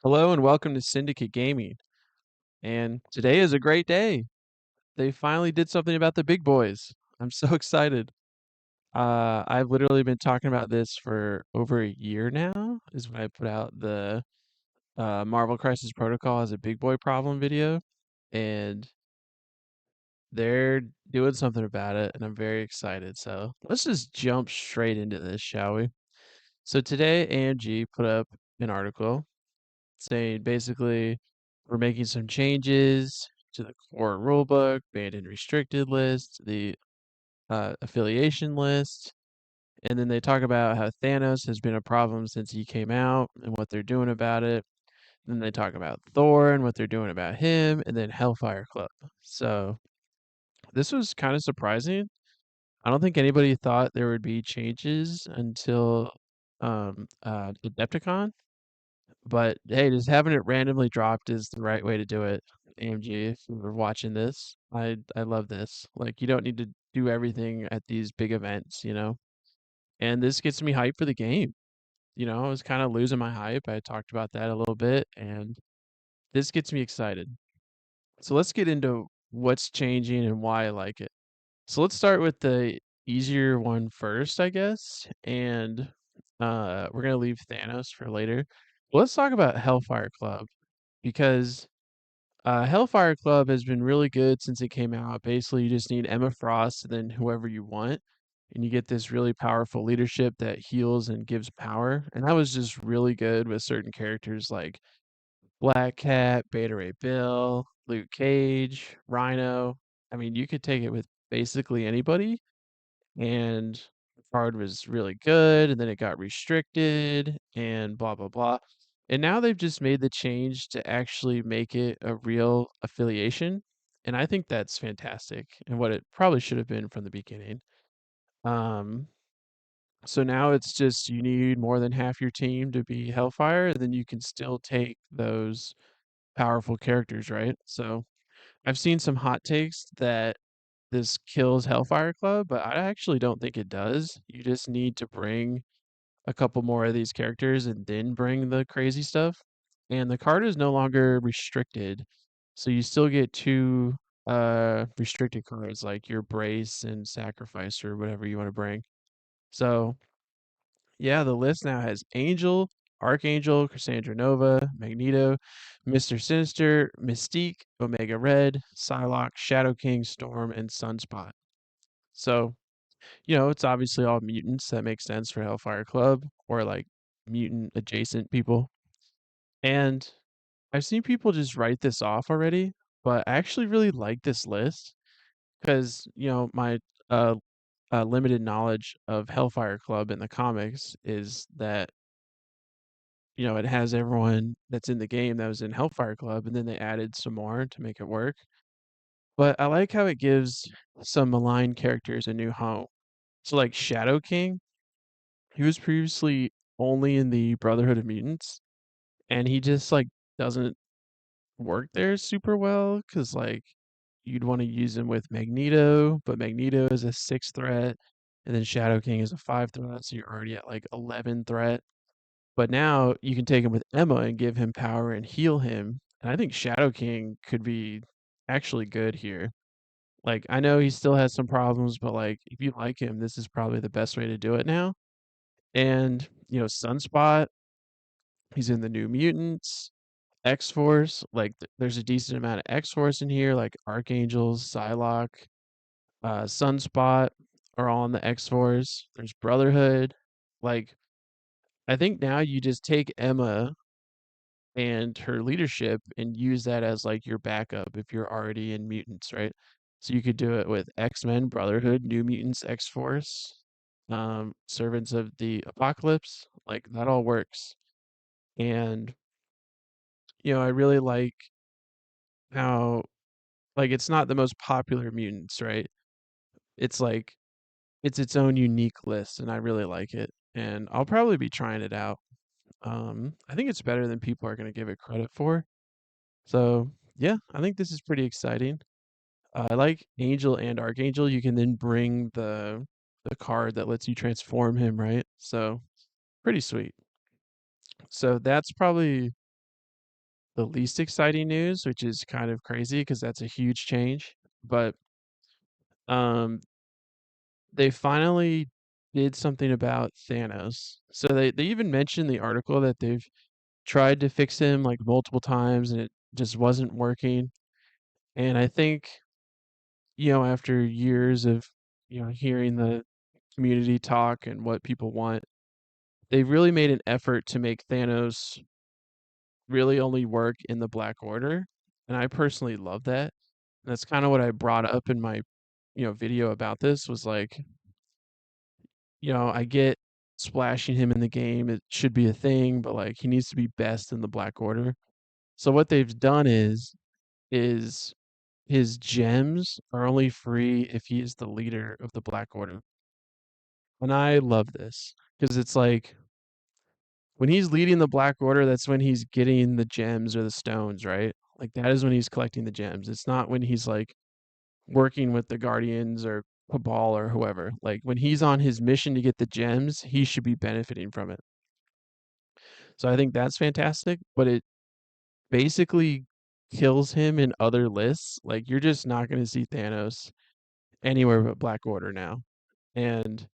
Hello and welcome to Syndicate Gaming. And today is a great day. They finally did something about the big boys. I'm so excited. I've literally been talking about this for over a year now, is when I put out the Marvel Crisis Protocol as a big boy problem video. And they're doing something about it, and I'm very excited. So let's just jump straight into this, shall we? So today, AMG put up an article saying basically we're making some changes to the core rulebook, banned and restricted list, the affiliation list, and then they talk about how Thanos has been a problem since he came out and what they're doing about it. Then they talk about Thor and what they're doing about him, and then Hellfire Club. So this was kind of surprising. I don't think anybody thought there would be changes until Adepticon. But hey, just having it randomly dropped is the right way to do it. AMG, if you were watching this, I love this. Like you don't need to do everything at these big events. And this gets me hyped for the game. I was kind of losing my hype. I talked about that a little bit, and this gets me excited. So let's get into what's changing and why I like it. So let's start with the easier one first, I guess. And we're gonna leave Thanos for later. Let's talk about Hellfire Club because Hellfire Club has been really good since it came out. Basically, you just need Emma Frost and then whoever you want, and you get this really powerful leadership that heals and gives power. And that was just really good with certain characters like Black Cat, Beta Ray Bill, Luke Cage, Rhino. I mean, you could take it with basically anybody, and the card was really good, and then it got restricted, and blah blah blah. And now they've just made the change to actually make it a real affiliation, and I think that's fantastic, and what it probably should have been from the beginning. Um, so now it's just you need more than half your team to be Hellfire, and then you can still take those powerful characters, right? So I've seen some hot takes that this kills Hellfire Club, but I actually don't think it does. You just need to bring a couple more of these characters and then bring the crazy stuff. And the card is no longer restricted. So you still get two restricted cards like your brace and sacrifice or whatever you want to bring. So yeah, the list now has Angel, Archangel, Cassandra Nova, Magneto, Mr. Sinister, Mystique, Omega Red, Psylocke, Shadow King, Storm, and Sunspot. So, it's obviously all mutants. That makes sense for Hellfire Club or like mutant adjacent people. And I've seen people just write this off already, but I actually really like this list because, my uh, limited knowledge of Hellfire Club in the comics is that it has everyone that's in the game that was in Hellfire Club, and then they added some more to make it work. But I like how it gives some maligned characters a new home. So, like Shadow King, he was previously only in the Brotherhood of Mutants, and he just like doesn't work there super well because like you'd want to use him with Magneto, but Magneto is a 6 threat, and then Shadow King is a 5 threat, so you're already at like 11 threat. But now you can take him with Emma and give him power and heal him. And I think Shadow King could be actually good here. Like, I know he still has some problems, but like, if you like him, this is probably the best way to do it now. And, Sunspot, he's in the New Mutants, X Force. Like, there's a decent amount of X Force in here, like Archangels, Psylocke, Sunspot are all in the X Force. There's Brotherhood. Like, I think now you just take Emma and her leadership and use that as like your backup if you're already in mutants, right? So you could do it with X-Men, Brotherhood, New Mutants, X-Force, Servants of the Apocalypse, like that all works. And I really like how like it's not the most popular mutants, right? It's like it's its own unique list and I really like it. And I'll probably be trying it out. I think it's better than people are going to give it credit for. So, yeah, I think this is pretty exciting. I like Angel and Archangel. You can then bring the card that lets you transform him, right? So, pretty sweet. So that's probably the least exciting news, which is kind of crazy because that's a huge change. But um, they finally did something about Thanos. So they even mentioned in the article that they've tried to fix him like multiple times and it just wasn't working. And I think, after years of, hearing the community talk and what people want, they've really made an effort to make Thanos really only work in the Black Order. And I personally love that. And that's kind of what I brought up in my, video about this was like, I get splashing him in the game. It should be a thing, but like he needs to be best in the Black Order. So what they've done is his gems are only free if he is the leader of the Black Order. And I love this because it's like when he's leading the Black Order, that's when he's getting the gems or the stones, right? Like that is when he's collecting the gems. It's not when he's like working with the Guardians or Cabal or whoever. Like when he's on his mission to get the gems, he should be benefiting from it. So I think that's fantastic, but it basically kills him in other lists. Like you're just not going to see Thanos anywhere but Black Order now. And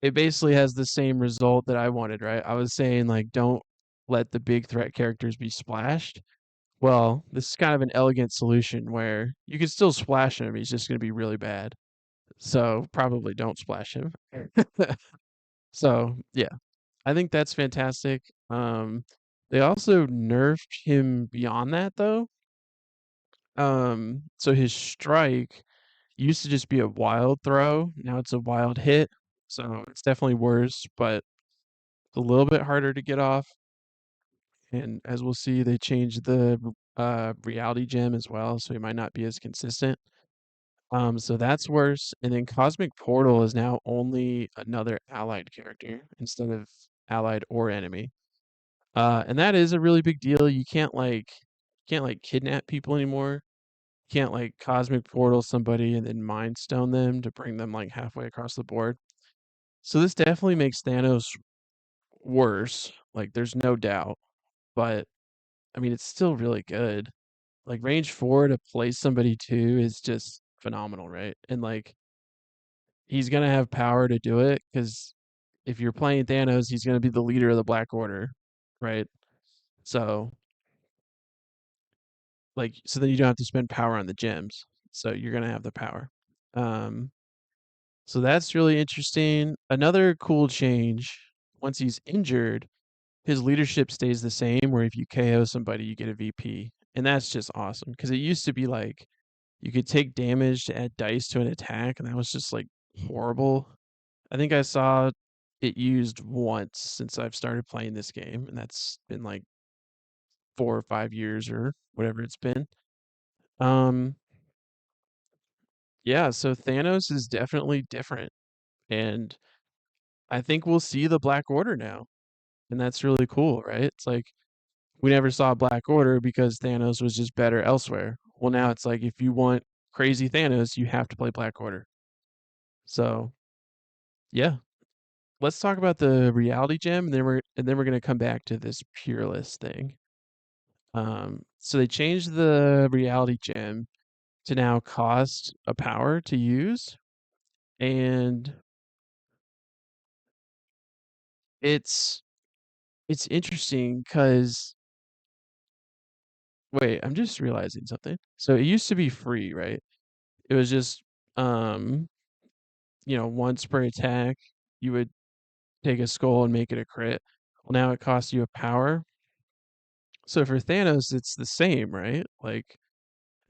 it basically has the same result that I wanted, right? I was saying like don't let the big threat characters be splashed. Well, this is kind of an elegant solution where you can still splash him, he's just going to be really bad. So probably don't splash him. So, yeah, I think that's fantastic. They also nerfed him beyond that though. So his strike used to just be a wild throw. Now it's a wild hit. So it's definitely worse, but it's a little bit harder to get off. And as we'll see, they changed the reality gem as well, so he might not be as consistent. So that's worse. And then Cosmic Portal is now only another allied character instead of allied or enemy. And that is a really big deal. You can't like kidnap people anymore. You can't like Cosmic Portal somebody and then Mind Stone them to bring them like halfway across the board. So this definitely makes Thanos worse. Like there's no doubt. But I mean, it's still really good. Like range 4 to play somebody too is just phenomenal, right? And like he's gonna have power to do it because if you're playing Thanos, he's gonna be the leader of the Black Order, right? So so then you don't have to spend power on the gems. So you're gonna have the power. Um, so that's really interesting. Another cool change, once he's injured, his leadership stays the same, where if you KO somebody, you get a VP. And that's just awesome. Because it used to be like you could take damage to add dice to an attack, and that was just like horrible. I think I saw it used once since I've started playing this game, and that's been like 4 or 5 years or whatever it's been. Um, yeah, so Thanos is definitely different, and I think we'll see the Black Order now, and that's really cool, right? It's like we never saw Black Order because Thanos was just better elsewhere. Well, now it's like if you want crazy Thanos, you have to play Black Order. So yeah, let's talk about the reality gem, and then we're gonna come back to this Pureless thing. So they changed the reality gem to now cost a power to use, and it's it's interesting because wait, I'm just realizing something. So it used to be free, right? It was just um, once per attack, you would take a skull and make it a crit. Well, now it costs you a power. So for Thanos, it's the same, right? Like,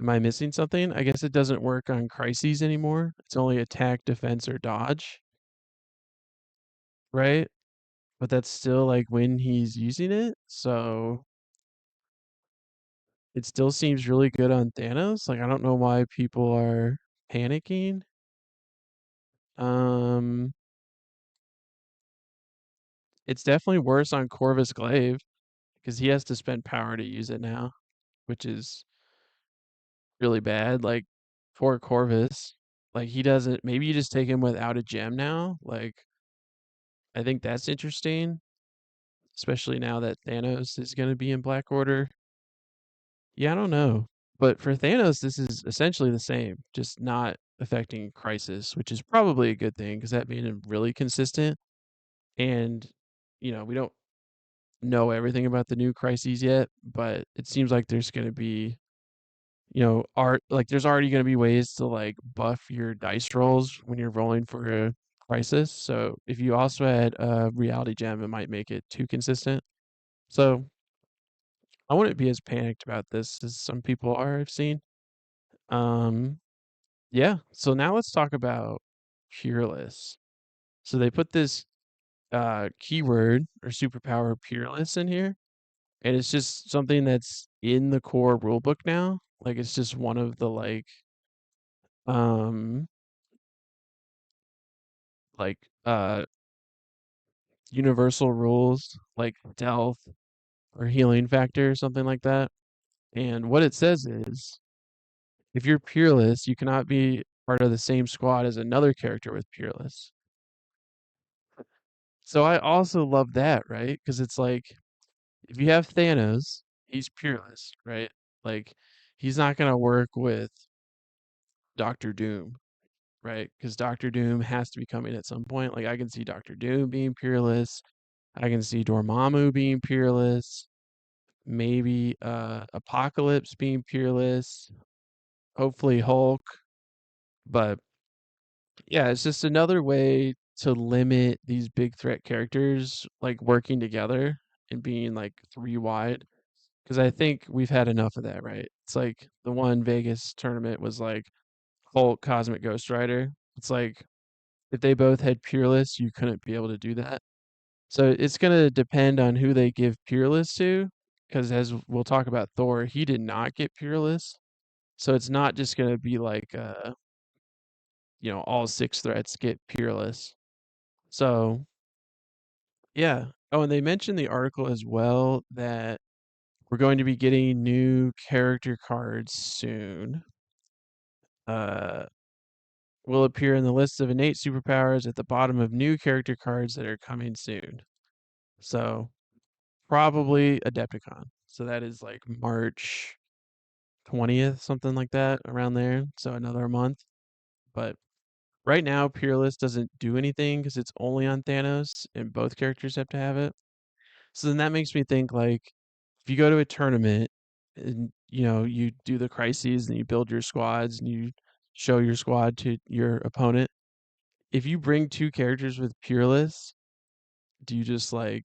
am I missing something? I guess it doesn't work on crises anymore. It's only attack, defense, or dodge, right? But that's still like when he's using it. So it still seems really good on Thanos. Like I don't know why people are panicking. Um it's definitely worse on Corvus Glaive because he has to spend power to use it now, which is really bad. Like poor Corvus. Like he doesn't maybe you just take him without a gem now. Like I think that's interesting. especially now that Thanos is going to be in Black Order. Yeah, I don't know. But for Thanos, this is essentially the same, just not affecting Crisis, which is probably a good thing because that made him really consistent. And, we don't know everything about the new crises yet, but it seems like there's going to be, art, like there's already going to be ways to like buff your dice rolls when you're rolling for a crisis. So if you also had a reality gem, it might make it too consistent. So I wouldn't be as panicked about this as some people are, I've seen. Um, yeah. So now let's talk about Peerless. So they put this keyword or superpower Peerless in here, and it's just something that's in the core rulebook now. Like it's just one of the um like universal rules like stealth or healing factor or something like that. And what it says is if you're Peerless, you cannot be part of the same squad as another character with Peerless. So I also love that, right? Because it's like if you have Thanos, he's Peerless, right? Like he's not gonna work with Doctor Doom, right? Because Doctor Doom has to be coming at some point. Like I can see Doctor Doom being Peerless. I can see Dormammu being Peerless. Maybe Apocalypse being Peerless. Hopefully Hulk. But yeah, it's just another way to limit these big threat characters like working together and being like three wide. Because I think we've had enough of that, right? It's like the one Vegas tournament was like Hulk, Cosmic Ghost Rider. It's like if they both had Peerless, you couldn't be able to do that. So it's gonna depend on who they give Peerless to, because as we'll talk about Thor, he did not get Peerless. So it's not just gonna be like all six threats get Peerless. So yeah. Oh, and they mentioned the article as well that we're going to be getting new character cards soon. Uh will appear in the list of innate superpowers at the bottom of new character cards that are coming soon. So probably Adepticon. So that is like March 20th, something like that, around there. So another month. But right now, Peerless doesn't do anything because it's only on Thanos, and both characters have to have it. So then that makes me think like if you go to a tournament and you do the crises and you build your squads and you show your squad to your opponent, if you bring two characters with Peerless, do you just like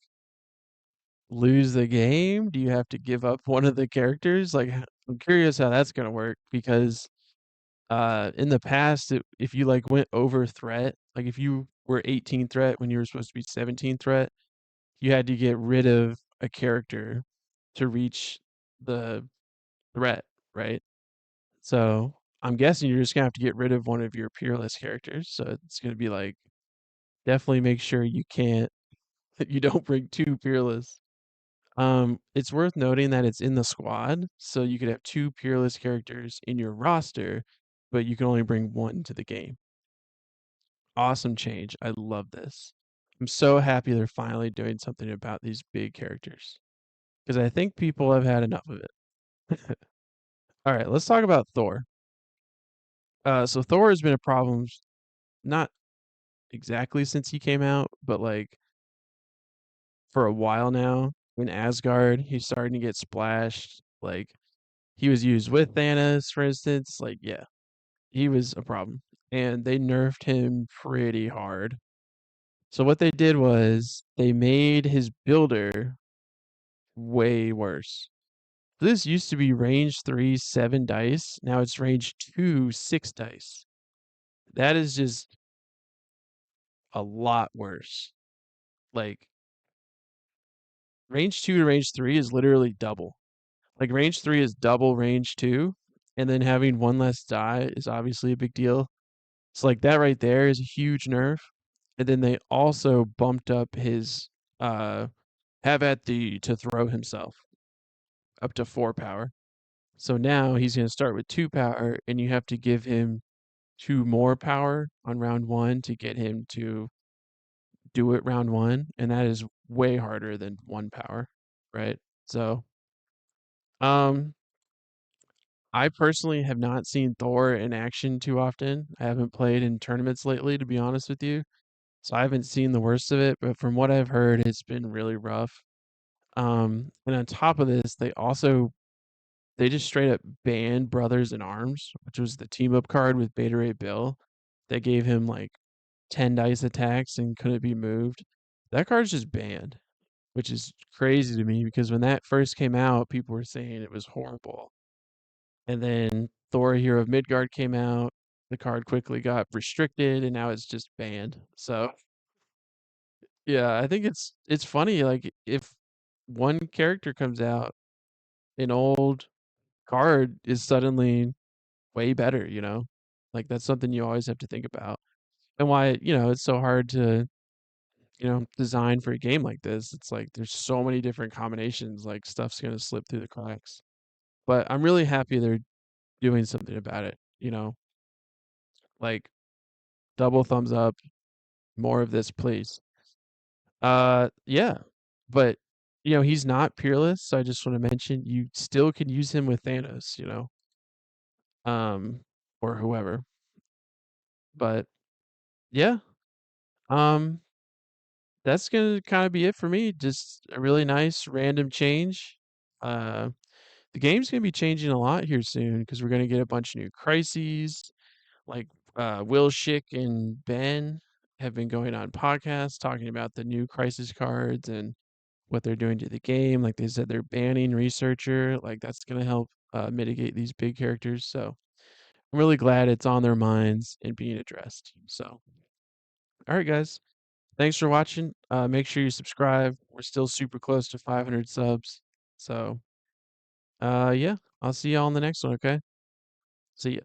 lose the game? Do you have to give up one of the characters? Like I'm curious how that's gonna work because in the past if you like went over threat, like if you were 18 threat when you were supposed to be 17 threat, you had to get rid of a character to reach the threat, right? So I'm guessing you're just gonna have to get rid of one of your Peerless characters. So it's gonna be like definitely make sure you can't you don't bring two Peerless. It's worth noting that it's in the squad, so you could have two Peerless characters in your roster, but you can only bring one to the game. Awesome change. I love this. I'm so happy they're finally doing something about these big characters because I think people have had enough of it. All right, let's talk about Thor. So Thor has been a problem, not exactly since he came out, but like for a while now. In Asgard, he's starting to get splashed. Like he was used with Thanos, for instance. Like, yeah, he was a problem. And they nerfed him pretty hard. So what they did was they made his builder way worse. This used to be range 3, 7 dice. Now it's range 2, 6 dice. That is just a lot worse. Like range 2 to range 3 is literally double. Like range 3 is double range 2, and then having one less die is obviously a big deal. So like that right there is a huge nerf. And then they also bumped up his uh have at the to throw himself up to 4 power. So now he's going to start with 2 power and you have to give him 2 more power on round 1 to get him to do it round 1, and that is way harder than one power, right? So, um, I personally have not seen Thor in action too often. I haven't played in tournaments lately, to be honest with you. So I haven't seen the worst of it, but from what I've heard, it's been really rough. And on top of this, they just straight up banned Brothers in Arms, which was the team up card with Beta Ray Bill. That gave him like 10 dice attacks and couldn't be moved. That card's just banned, which is crazy to me because when that first came out, people were saying it was horrible. And then Thor Hero of Midgard came out. The card quickly got restricted and now it's just banned. So yeah, I think it's funny, like if one character comes out, an old card is suddenly way better, you know? Like that's something you always have to think about. And why, it's so hard to, design for a game like this. It's like there's so many different combinations, like stuff's gonna slip through the cracks. But I'm really happy they're doing something about it, like double thumbs up, more of this, please. Yeah. But he's not peerless, so I just want to mention you still can use him with Thanos, um, or whoever. But yeah, um, that's gonna kind of be it for me. Just a really nice random change. Uh, the game's gonna be changing a lot here soon because we're gonna get a bunch of new crises. Like Will Schick and Ben have been going on podcasts talking about the new crisis cards and what they're doing to the game. Like they said, they're banning researcher. Like that's gonna help mitigate these big characters. So I'm really glad it's on their minds and being addressed. So, all right, guys. Thanks for watching. Make sure you subscribe. We're still super close to 500 subs. So, yeah, I'll see y'all on the next one, okay? See ya.